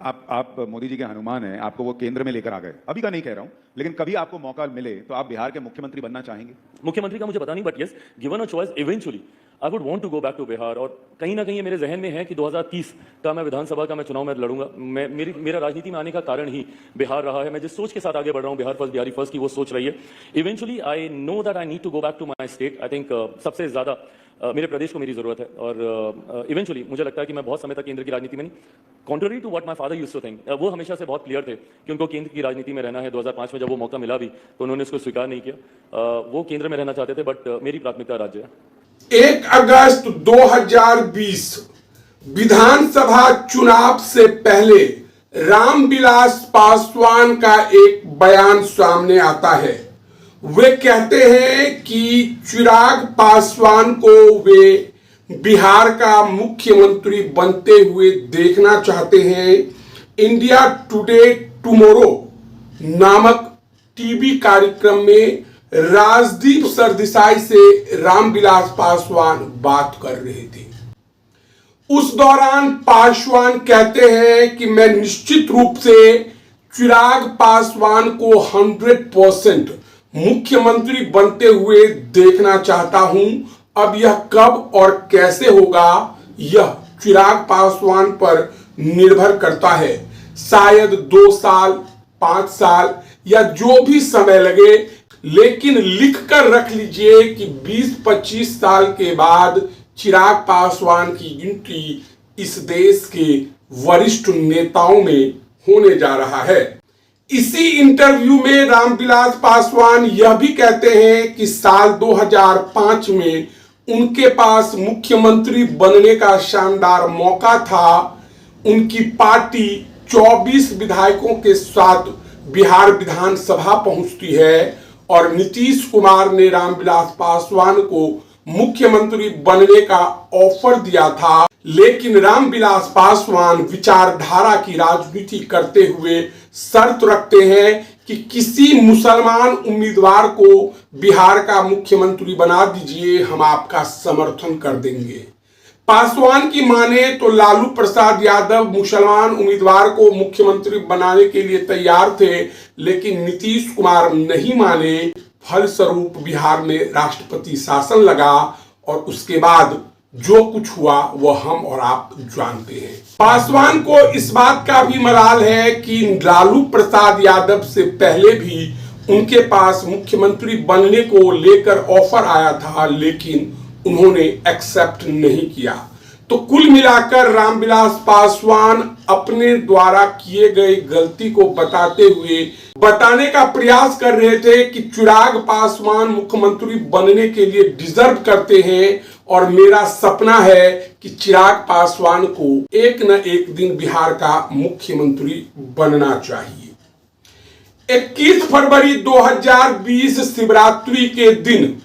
आप मोदी जी के हनुमान हैं, आपको वो केंद्र में लेकर आ गए। अभी का नहीं कह रहा हूं, लेकिन कभी आपको मौका मिले तो आप बिहार के मुख्यमंत्री बनना चाहेंगे? मुख्यमंत्री का मुझे पता नहीं, but yes, given a choice eventually I would want to go back to Bihar. और कहीं ना कहीं ये मेरे जहन में है कि 2030 का मैं विधानसभा का मैं चुनाव में लड़ूंगा। मेरा राजनीति में आने का कारण ही बिहार रहा है। मैं जिस सोच के साथ आगे बढ़ रहा हूँ, बिहार फर्स्ट, बिहारी फर्स्ट की वो सोच रही है। Eventually I know that I need to go back to my state. I think सबसे ज्यादा मेरे प्रदेश को मेरी जरूरत है। और इवेंचुअली मुझे लगता है कि मैं बहुत समय तक केंद्र की राजनीति में नहीं, contrary to what my father used to think, वो हमेशा से बहुत क्लियर थे कि उनको केंद्र की राजनीति में रहना है। 2005 में जब वो मौका मिला भी तो उन्होंने इसको स्वीकार नहीं किया। वो केंद्र में रहना चाहते थे, बट मेरी प्राथमिकता राज्य है। 1 अगस्त 2020 विधानसभा चुनाव से पहले रामविलास पासवान का एक बयान सामने आता है। वे कहते हैं कि चिराग पासवान को वे बिहार का मुख्यमंत्री बनते हुए देखना चाहते हैं। इंडिया टुडे टुमारो नामक टीवी कार्यक्रम में राजदीप सरदेसाई से रामविलास पासवान बात कर रहे थे। उस दौरान पासवान कहते हैं कि मैं निश्चित रूप से चिराग पासवान को 100% मुख्यमंत्री बनते हुए देखना चाहता हूं। अब यह कब और कैसे होगा, यह चिराग पासवान पर निर्भर करता है। शायद 2 साल, 5 साल या जो भी समय लगे, लेकिन लिखकर रख लीजिए कि 20-25 साल के बाद चिराग पासवान की गिनती इस देश के वरिष्ठ नेताओं में होने जा रहा है। इसी इंटरव्यू में रामविलास पासवान यह भी कहते हैं कि साल 2005 में उनके पास मुख्यमंत्री बनने का शानदार मौका था। उनकी पार्टी 24 विधायकों के साथ बिहार विधानसभा पहुंचती है और नीतीश कुमार ने रामविलास पासवान को मुख्यमंत्री बनने का ऑफर दिया था। लेकिन रामविलास पासवान विचारधारा की राजनीति करते हुए शर्त रखते हैं कि किसी मुसलमान उम्मीदवार को बिहार का मुख्यमंत्री बना दीजिए, हम आपका समर्थन कर देंगे। पासवान की माने तो लालू प्रसाद यादव मुसलमान उम्मीदवार को मुख्यमंत्री बनाने के लिए तैयार थे, लेकिन नीतीश कुमार नहीं माने। फलस्वरूप बिहार में राष्ट्रपति शासन लगा और उसके बाद जो कुछ हुआ वह हम और आप जानते हैं। पासवान को इस बात का भी मलाल है कि लालू प्रसाद यादव से पहले भी उनके पास मुख्यमंत्री बनने को लेकर ऑफर आया था, लेकिन उन्होंने एक्सेप्ट नहीं किया। तो कुल मिलाकर रामविलास पासवान अपने द्वारा किए गए गलती को बताने का प्रयास कर रहे थे कि चिराग पासवान मुख्यमंत्री बनने के लिए डिजर्व करते हैं और मेरा सपना है कि चिराग पासवान को एक न एक दिन बिहार का मुख्यमंत्री बनना चाहिए। 21 फरवरी 2020 शिवरात्रि के दिन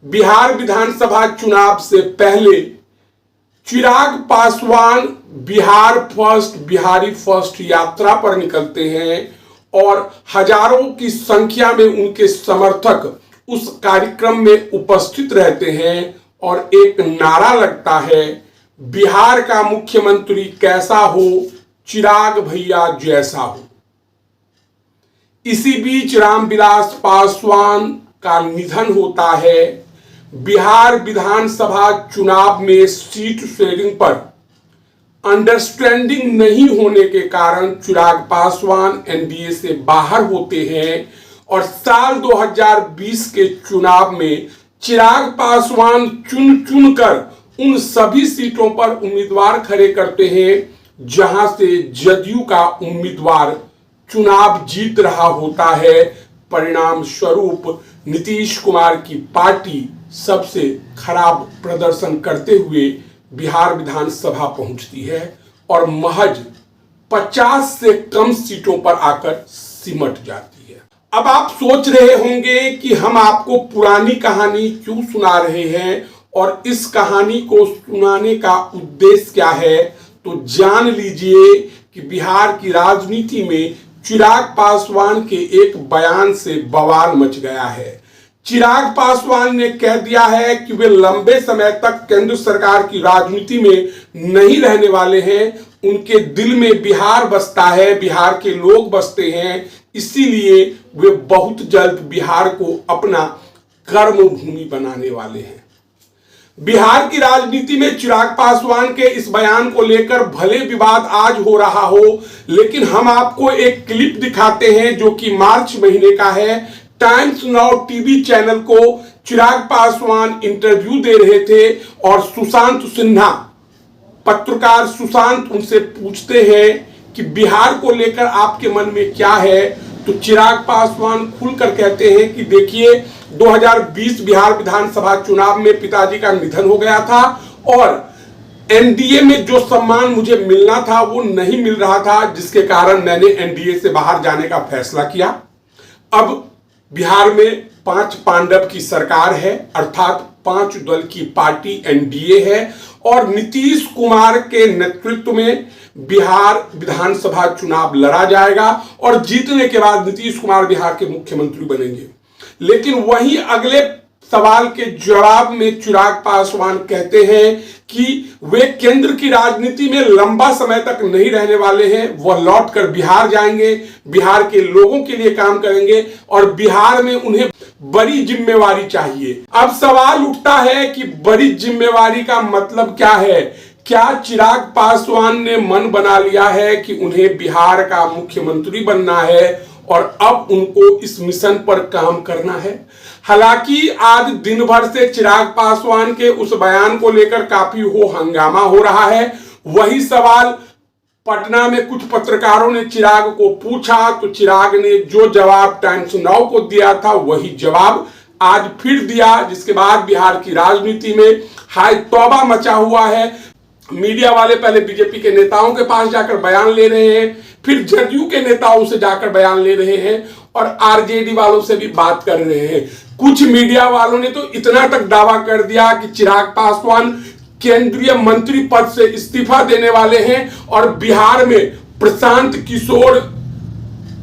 बिहार विधानसभा चुनाव से पहले चिराग पासवान बिहार फर्स्ट, बिहारी फर्स्ट यात्रा पर निकलते हैं और हजारों की संख्या में उनके समर्थक उस कार्यक्रम में उपस्थित रहते हैं और एक नारा लगता है, बिहार का मुख्यमंत्री कैसा हो, चिराग भैया जैसा हो। इसी बीच रामविलास पासवान का निधन होता है। बिहार विधानसभा चुनाव में सीट शेयरिंग पर अंडरस्टैंडिंग नहीं होने के कारण चिराग पासवान एनडीए से बाहर होते हैं और साल 2020 के चुनाव में चिराग पासवान चुन कर उन सभी सीटों पर उम्मीदवार खड़े करते हैं जहां से जदयू का उम्मीदवार चुनाव जीत रहा होता है। परिणाम स्वरूप नीतीश कुमार की पार्टी सबसे खराब प्रदर्शन करते हुए बिहार विधानसभा पहुंचती है और महज 50 से कम सीटों पर आकर सिमट जाती है। अब आप सोच रहे होंगे कि हम आपको पुरानी कहानी क्यों सुना रहे हैं और इस कहानी को सुनाने का उद्देश्य क्या है, तो जान लीजिए कि बिहार की राजनीति में चिराग पासवान के एक बयान से बवाल मच गया है। चिराग पासवान ने कह दिया है कि वे लंबे समय तक केंद्र सरकार की राजनीति में नहीं रहने वाले हैं उनके दिल में बिहार बसता है, बिहार के लोग बसते हैं, इसीलिए वे बहुत जल्द बिहार को अपना कर्म भूमि बनाने वाले हैं। बिहार की राजनीति में चिराग पासवान के इस बयान को लेकर भले विवाद आज हो रहा हो, लेकिन हम आपको एक क्लिप दिखाते हैं जो कि मार्च महीने का है। टाइम्स नाउ टीवी चैनल को चिराग पासवान इंटरव्यू दे रहे थे और सुशांत सिन्हा, पत्रकार सुशांत, उनसे पूछते हैं कि बिहार को लेकर आपके मन में क्या है। तो चिराग पासवान खुलकर कहते हैं कि देखिए, 2020 बिहार विधानसभा चुनाव में पिताजी का निधन हो गया था और एनडीए में जो सम्मान मुझे मिलना था वो नहीं मिल रहा था, जिसके कारण मैंने एनडीए से बाहर जाने का फैसला किया। अब बिहार में 5 पांडव की सरकार है, अर्थात 5 दल की पार्टी एनडीए है और नीतीश कुमार के नेतृत्व में बिहार विधानसभा चुनाव लड़ा जाएगा और जीतने के बाद नीतीश कुमार बिहार के मुख्यमंत्री बनेंगे। लेकिन वहीं अगले सवाल के जवाब में चिराग पासवान कहते हैं कि वे केंद्र की राजनीति में लंबा समय तक नहीं रहने वाले हैं, वह लौटकर बिहार जाएंगे, बिहार के लोगों के लिए काम करेंगे और बिहार में उन्हें बड़ी जिम्मेवारी चाहिए। अब सवाल उठता है कि बड़ी जिम्मेवारी का मतलब क्या है? क्या चिराग पासवान ने मन बना लिया है कि उन्हें बिहार का मुख्यमंत्री बनना है और अब उनको इस मिशन पर काम करना है? हालांकि आज दिन भर से चिराग पासवान के उस बयान को लेकर काफी हंगामा हो रहा है। वही सवाल पटना में कुछ पत्रकारों ने चिराग को पूछा तो चिराग ने जो जवाब टाइम्स नाउ को दिया था वही जवाब आज फिर दिया, जिसके बाद बिहार की राजनीति में हाय तौबा मचा हुआ है। मीडिया वाले पहले बीजेपी के नेताओं के पास जाकर बयान ले रहे हैं, फिर जदयू के नेताओं से जाकर बयान ले रहे हैं और आरजेडी वालों से भी बात कर रहे हैं। कुछ मीडिया वालों ने तो इतना तक दावा कर दिया कि चिराग पासवान केंद्रीय मंत्री पद से इस्तीफा देने वाले हैं और बिहार में प्रशांत किशोर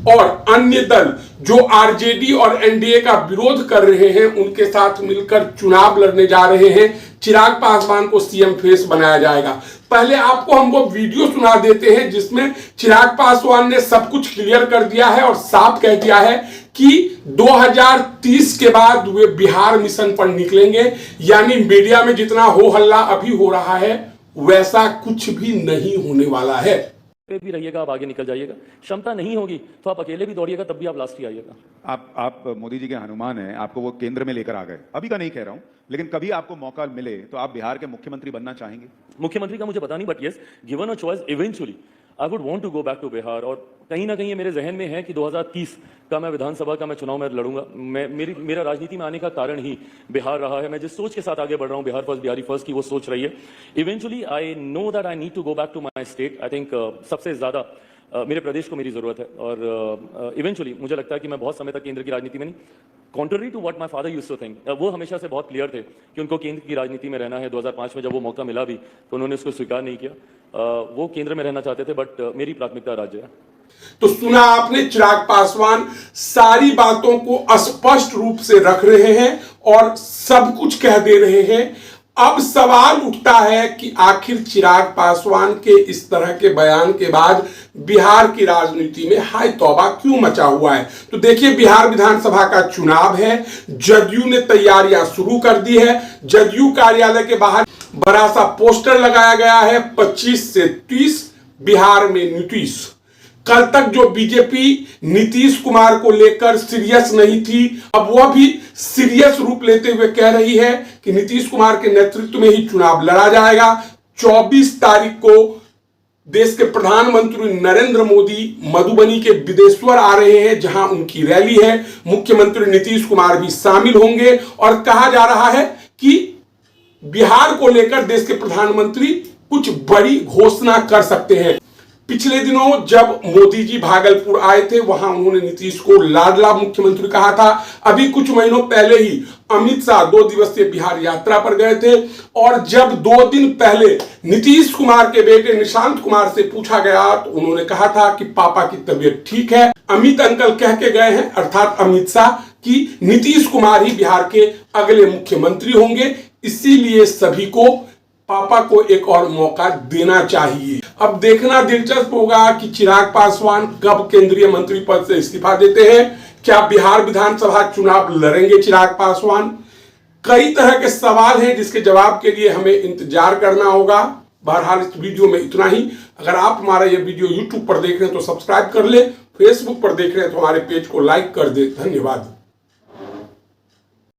और अन्य दल जो आरजेडी और एनडीए का विरोध कर रहे हैं उनके साथ मिलकर चुनाव लड़ने जा रहे हैं। चिराग पासवान को सीएम फेस बनाया जाएगा। पहले आपको हम वो वीडियो सुना देते हैं जिसमें चिराग पासवान ने सब कुछ क्लियर कर दिया है और साफ कह दिया है कि 2030 के बाद वे बिहार मिशन पर निकलेंगे। यानी मीडिया में जितना हो हल्ला अभी हो रहा है वैसा कुछ भी नहीं होने वाला है। पे भी रहिएगा, आप आगे निकल जाइएगा। क्षमता नहीं होगी तो आप अकेले भी दौड़िएगा, तब भी आप लास्ट ही आइएगा। आप मोदी जी के हनुमान हैं, आपको वो केंद्र में लेकर आ गए। अभी का नहीं कह रहा हूं, लेकिन कभी आपको मौका मिले तो आप बिहार के मुख्यमंत्री बनना चाहेंगे? मुख्यमंत्री का मुझे पता नहीं, but yes, given a choice eventually I would want to go back to Bihar. और कहीं ना कहीं ये मेरे जहन में है कि 2030 का मैं विधानसभा का मैं चुनाव में लड़ूंगा। मेरा राजनीति में आने का कारण ही बिहार रहा है। मैं जिस सोच के साथ आगे बढ़ रहा हूँ, बिहार फर्स्ट, बिहारी फर्स्ट की वो सोच रही है। Eventually I know that I need to go back to my state. I think सबसे ज्यादा मेरे प्रदेश को मेरी जरूरत है और इवेंचुअली मुझे लगता है कि मैं बहुत समय तक केंद्र की राजनीति में नहीं, contrary to what my father used to think, वो हमेशा से बहुत क्लियर थे कि उनको केंद्र की राजनीति में रहना है। 2005 में जब वो मौका मिला भी तो उन्होंने उसको स्वीकार नहीं किया। वो केंद्र में रहना चाहते थे, बट मेरी प्राथमिकता राज्य है। तो सुना आपने, चिराग पासवान सारी बातों को स्पष्ट रूप से रख रहे हैं और सब कुछ कह दे रहे हैं। अब सवाल उठता है कि आखिर चिराग पासवान के इस तरह के बयान के बाद बिहार की राजनीति में हाय तौबा क्यों मचा हुआ है। तो देखिए, बिहार विधानसभा का चुनाव है, जदयू ने तैयारियां शुरू कर दी है। जदयू कार्यालय के बाहर बड़ा सा पोस्टर लगाया गया है, 25 से 30 बिहार में नीतीश। कल तक जो बीजेपी नीतीश कुमार को लेकर सीरियस नहीं थी, अब वह भी सीरियस रूप लेते हुए कह रही है कि नीतीश कुमार के नेतृत्व में ही चुनाव लड़ा जाएगा। 24 तारीख को देश के प्रधानमंत्री नरेंद्र मोदी मधुबनी के बिदेश्वर आ रहे हैं, जहां उनकी रैली है। मुख्यमंत्री नीतीश कुमार भी शामिल होंगे और कहा जा रहा है कि बिहार को लेकर देश के प्रधानमंत्री कुछ बड़ी घोषणा कर सकते हैं। पिछले दिनों जब मोदी जी भागलपुर आए थे, वहां उन्होंने नीतीश को लाडला मुख्यमंत्री कहा था। अभी कुछ महीनों पहले ही अमित शाह 2 दिवसीय बिहार यात्रा पर गए थे और जब 2 दिन पहले नीतीश कुमार के बेटे निशांत कुमार से पूछा गया तो उन्होंने कहा था कि पापा की तबीयत ठीक है। अमित अंकल कह के गए हैं, अर्थात अमित शाह, कि नीतीश कुमार ही बिहार के अगले मुख्यमंत्री होंगे। इसीलिए सभी को पापा को एक और मौका देना चाहिए। अब देखना दिलचस्प होगा कि चिराग पासवान कब केंद्रीय मंत्री पद से इस्तीफा देते हैं। क्या बिहार विधानसभा चुनाव लड़ेंगे चिराग पासवान? कई तरह के सवाल हैं जिसके जवाब के लिए हमें इंतजार करना होगा। बहरहाल इस वीडियो में इतना ही। अगर आप हमारा ये वीडियो यूट्यूब पर देख रहे हैं तो सब्सक्राइब कर ले, फेसबुक पर देख रहे हैं तो हमारे पेज को लाइक कर दे। धन्यवाद।